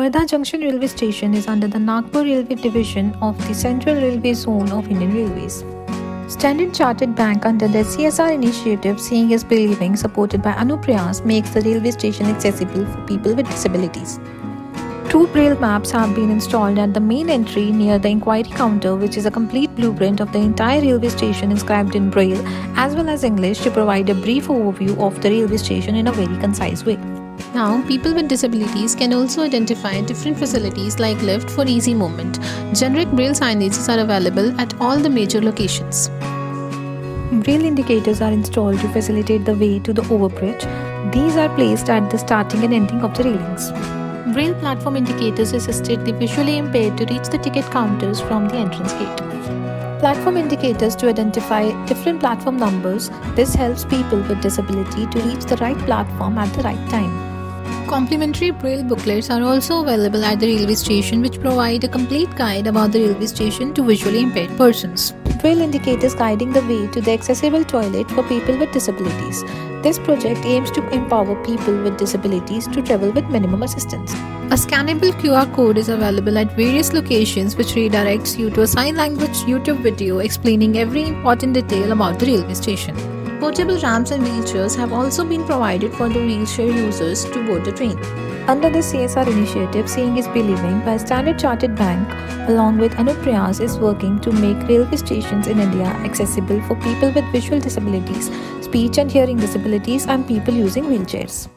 Wardha Junction Railway Station is under the Nagpur Railway Division of the Central Railway Zone of Indian Railways. Standard Chartered Bank, under the CSR initiative Seeing is Believing, supported by Anuprayaas, makes the railway station accessible for people with disabilities. Two Braille maps have been installed at the main entry near the inquiry counter, which is a complete blueprint of the entire railway station inscribed in Braille as well as English to provide a brief overview of the railway station in a very concise way. Now, people with disabilities can also identify different facilities like lift for easy movement. Generic Braille signages are available at all the major locations. Braille indicators are installed to facilitate the way to the overbridge. These are placed at the starting and ending of the railings. Braille platform indicators assisted the visually impaired to reach the ticket counters from the entrance gate. Platform indicators to identify different platform numbers. This helps people with disability to reach the right platform at the right time. Complimentary Braille booklets are also available at the railway station, which provide a complete guide about the railway station to visually impaired persons. Braille indicators guiding the way to the accessible toilet for people with disabilities. This project aims to empower people with disabilities to travel with minimum assistance. A scannable QR code is available at various locations, which redirects you to a sign language YouTube video explaining every important detail about the railway station. Portable ramps and wheelchairs have also been provided for the wheelchair users to board the train. Under the CSR initiative Seeing is Believing by Standard Chartered Bank, along with Anuprayaas, is working to make railway stations in India accessible for people with visual disabilities, speech and hearing disabilities, and people using wheelchairs.